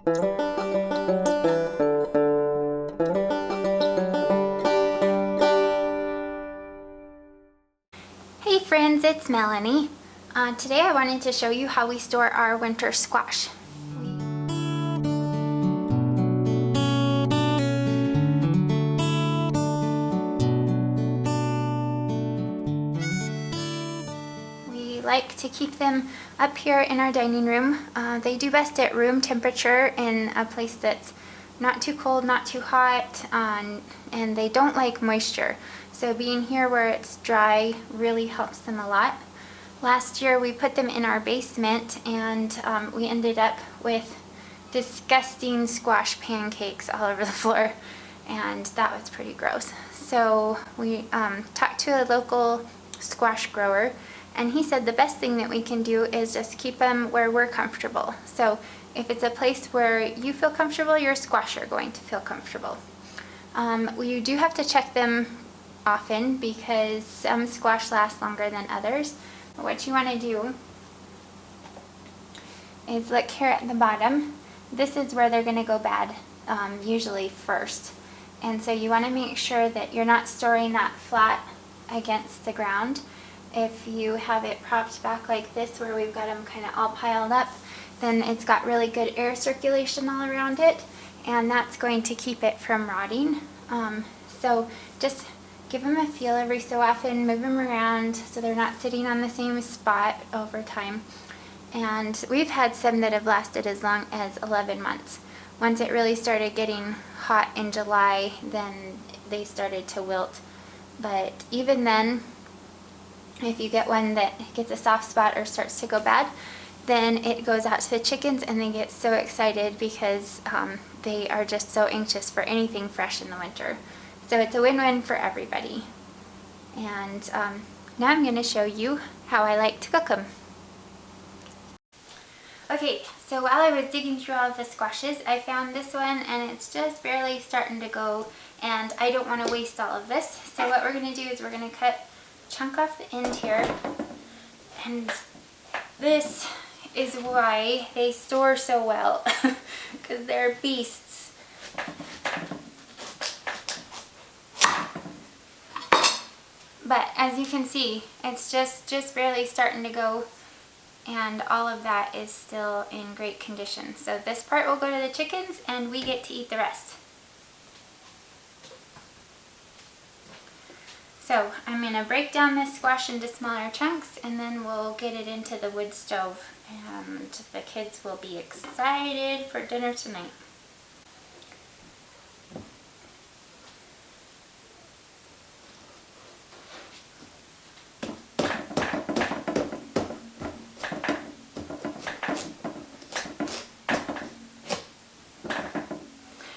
Hey friends, it's Melanie. Today I wanted to show you how we store our winter squash. We like to keep them up here in our dining room. They do best at room temperature in a place that's not too cold, not too hot, and they don't like moisture. So being here where it's dry really helps them a lot. Last year we put them in our basement and we ended up with disgusting squash pancakes all over the floor, and that was pretty gross. So we talked to a local squash grower, and he said the best thing that we can do is just keep them where we're comfortable. So if it's a place where you feel comfortable, your squash are going to feel comfortable. You do have to check them often because some squash last longer than others. But what you want to do is look here at the bottom. This is where they're going to go bad, usually first. And so you want to make sure that you're not storing that flat against the ground. If you have it propped back like this where we've got them kind of all piled up, then it's got really good air circulation all around it, and that's going to keep it from rotting. So just give them a feel every so often, move them around so they're not sitting on the same spot over time. And we've had some that have lasted as long as 11 months. Once it really started getting hot in July, then they started to wilt. But even then, if you get one that gets a soft spot or starts to go bad, then it goes out to the chickens and they get so excited because they are just so anxious for anything fresh in the winter. So it's a win-win for everybody. And now I'm going to show you how I like to cook them. Okay, so while I was digging through all of the squashes, I found this one and it's just barely starting to go, and I don't want to waste all of this. So what we're going to do is we're going to cut a chunk off the end here, and this is why they store so well, because they're beasts. But as you can see, it's just barely starting to go, and all of that is still in great condition. So this part will go to the chickens and we get to eat the rest. So I'm going to break down this squash into smaller chunks, and then we'll get it into the wood stove, and the kids will be excited for dinner tonight.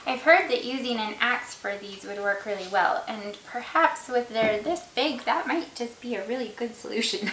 I've heard that using an axe for these would work really well, and perhaps with they're this big, that might just be a really good solution.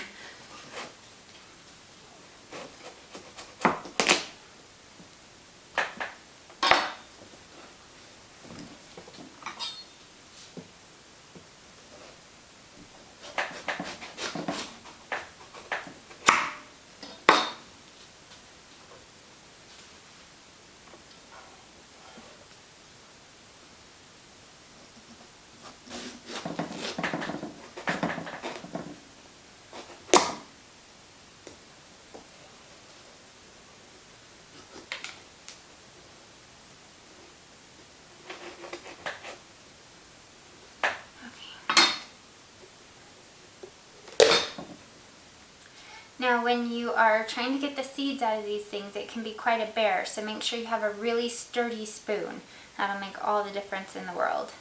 Now when you are trying to get the seeds out of these things, it can be quite a bear, so make sure you have a really sturdy spoon. That'll make all the difference in the world.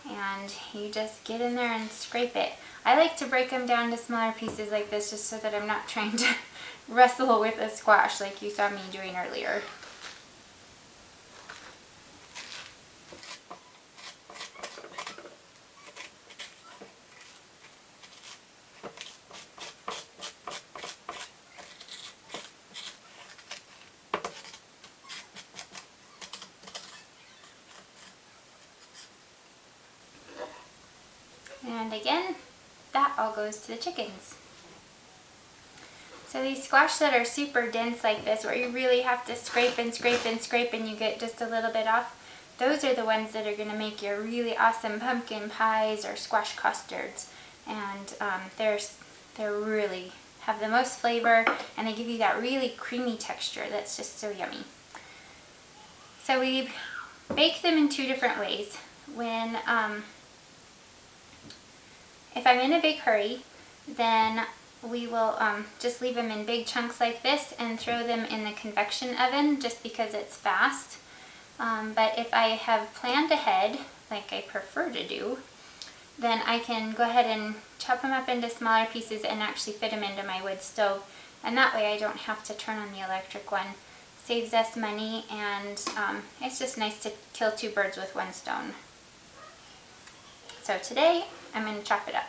And you just get in there and scrape it. I like to break them down to smaller pieces like this just so that I'm not trying to wrestle with a squash like you saw me doing earlier. And again, that all goes to the chickens. So these squash that are super dense like this, where you really have to scrape and scrape and scrape and you get just a little bit off, those are the ones that are going to make your really awesome pumpkin pies or squash custards. And they're really have the most flavor, and they give you that really creamy texture that's just so yummy. So we bake them in two different ways. When if I'm in a big hurry, then we will just leave them in big chunks like this and throw them in the convection oven just because it's fast. But if I have planned ahead, like I prefer to do, then I can go ahead and chop them up into smaller pieces and actually fit them into my wood stove. And that way I don't have to turn on the electric one. Saves us money, and it's just nice to kill two birds with one stone. So today I'm going to chop it up.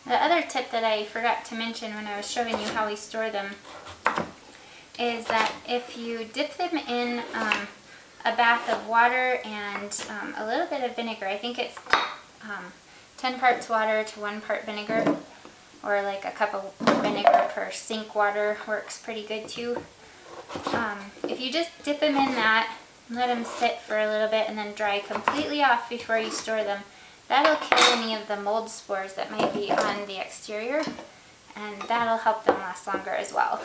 The other tip that I forgot to mention when I was showing you how we store them is that if you dip them in a bath of water and a little bit of vinegar, I think it's 10 parts water to 1 part vinegar, or like a cup of vinegar per sink water works pretty good too. If you just dip them in that, let them sit for a little bit and then dry completely off before you store them, that'll kill any of the mold spores that might be on the exterior, and that'll help them last longer as well.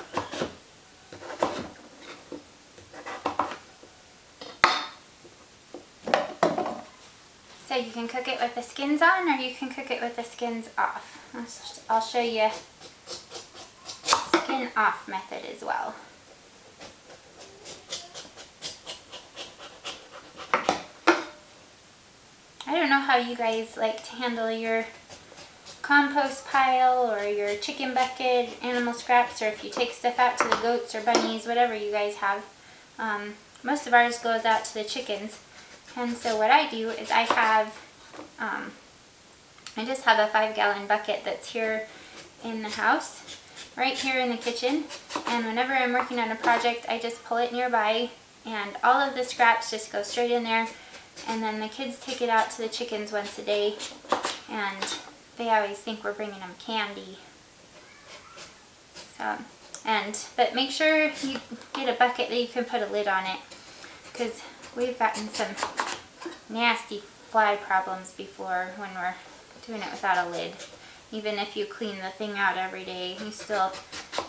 So you can cook it with the skins on, or you can cook it with the skins off. I'll show you skin off method as well. I don't know how you guys like to handle your compost pile or your chicken bucket, animal scraps, or if you take stuff out to the goats or bunnies, whatever you guys have. Most of ours goes out to the chickens. And so what I do is I just have a 5-gallon bucket that's here in the house, right here in the kitchen. And whenever I'm working on a project, I just pull it nearby, and all of the scraps just go straight in there. And then the kids take it out to the chickens once a day, and they always think we're bringing them candy. But make sure you get a bucket that you can put a lid on it, because we've gotten some nasty fly problems before when we're doing it without a lid. Even if you clean the thing out every day, you still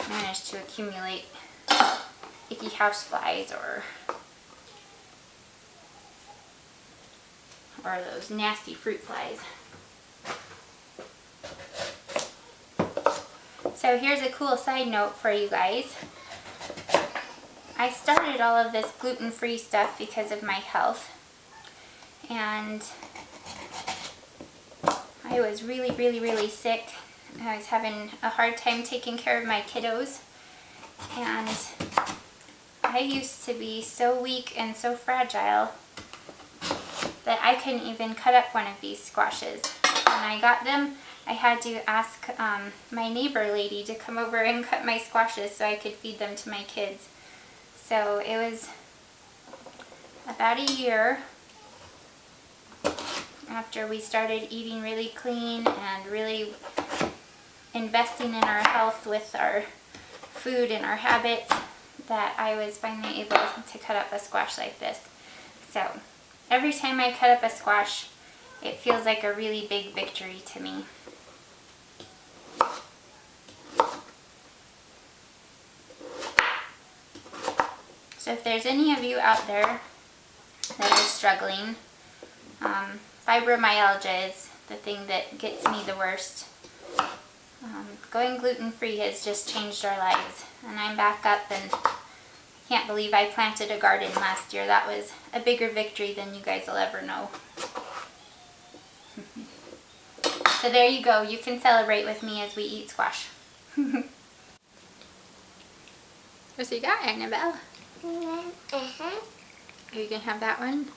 manage to accumulate icky house flies or those nasty fruit flies. So here's a cool side note for you guys. I started all of this gluten-free stuff because of my health, and I was really sick. I was having a hard time taking care of my kiddos, and I used to be so weak and so fragile that I couldn't even cut up one of these squashes. When I got them, I had to ask my neighbor lady to come over and cut my squashes so I could feed them to my kids. So it was about a year after we started eating really clean and really investing in our health with our food and our habits that I was finally able to cut up a squash like this. So every time I cut up a squash, it feels like a really big victory to me. So if there's any of you out there that are struggling, fibromyalgia is the thing that gets me the worst. Going gluten-free has just changed our lives, and I'm back up, and I can't believe I planted a garden last year. That was a bigger victory than you guys will ever know. So there you go. You can celebrate with me as we eat squash. What's you got, Annabelle? Uh-huh. Are you going to have that one?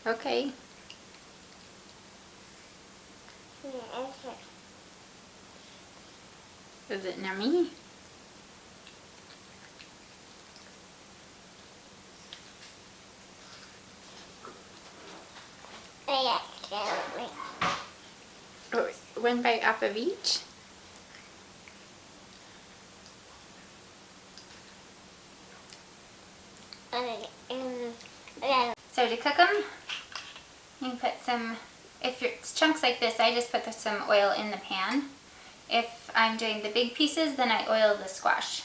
Okay. Yeah, okay. Is it nummy? Oh, yeah. one bite off of each. So to cook them, you can put some, if it's chunks like this, I just put some oil in the pan. If I'm doing the big pieces, then I oil the squash.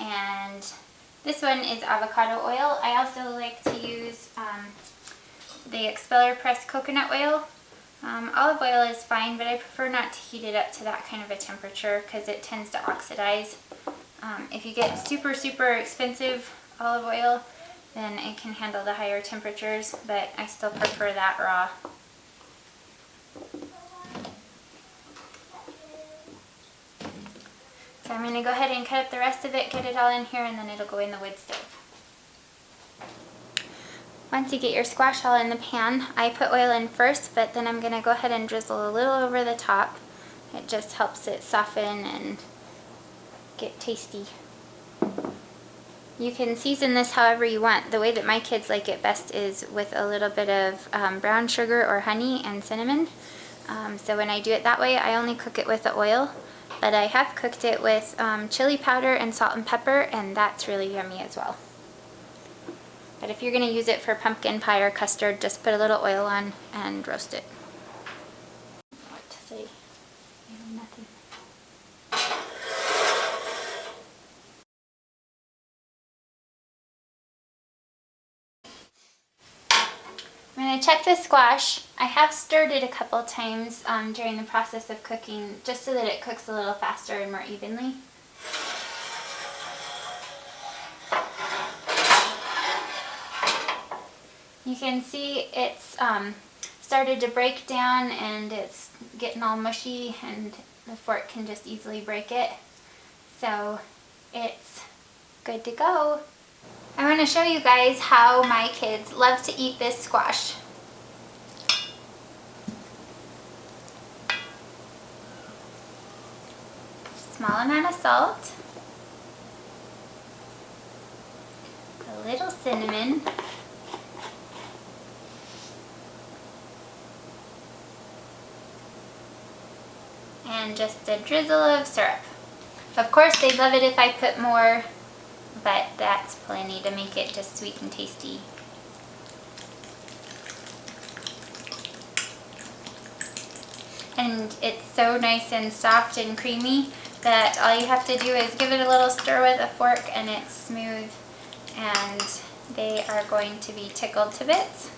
And this one is avocado oil. I also like to use the expeller pressed coconut oil. Olive oil is fine, but I prefer not to heat it up to that kind of a temperature because it tends to oxidize. If you get super, super expensive olive oil, then it can handle the higher temperatures, but I still prefer that raw. So I'm going to go ahead and cut up the rest of it, get it all in here, and then it'll go in the wood stove. Once you get your squash all in the pan, I put oil in first, but then I'm going to go ahead and drizzle a little over the top. It just helps it soften and get tasty. You can season this however you want. The way that my kids like it best is with a little bit of brown sugar or honey and cinnamon. So when I do it that way, I only cook it with the oil. But I have cooked it with chili powder and salt and pepper, and that's really yummy as well. But if you're going to use it for pumpkin pie or custard, just put a little oil on and roast it. What to say? Nothing. I'm going to check the squash. I have stirred it a couple times during the process of cooking, just so that it cooks a little faster and more evenly. You can see it's started to break down and it's getting all mushy, and the fork can just easily break it. So it's good to go. I want to show you guys how my kids love to eat this squash. Small amount of salt, a little cinnamon, and just a drizzle of syrup. Of course, they'd love it if I put more, but that's plenty to make it just sweet and tasty. And it's so nice and soft and creamy that all you have to do is give it a little stir with a fork and it's smooth, and they are going to be tickled to bits.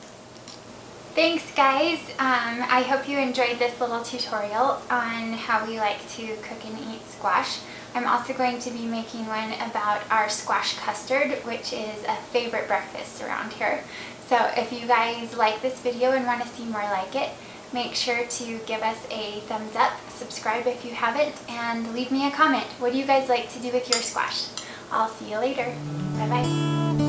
Thanks guys, I hope you enjoyed this little tutorial on how we like to cook and eat squash. I'm also going to be making one about our squash custard, which is a favorite breakfast around here. So if you guys like this video and want to see more like it, make sure to give us a thumbs up, subscribe if you haven't, and leave me a comment. What do you guys like to do with your squash? I'll see you later. Bye bye.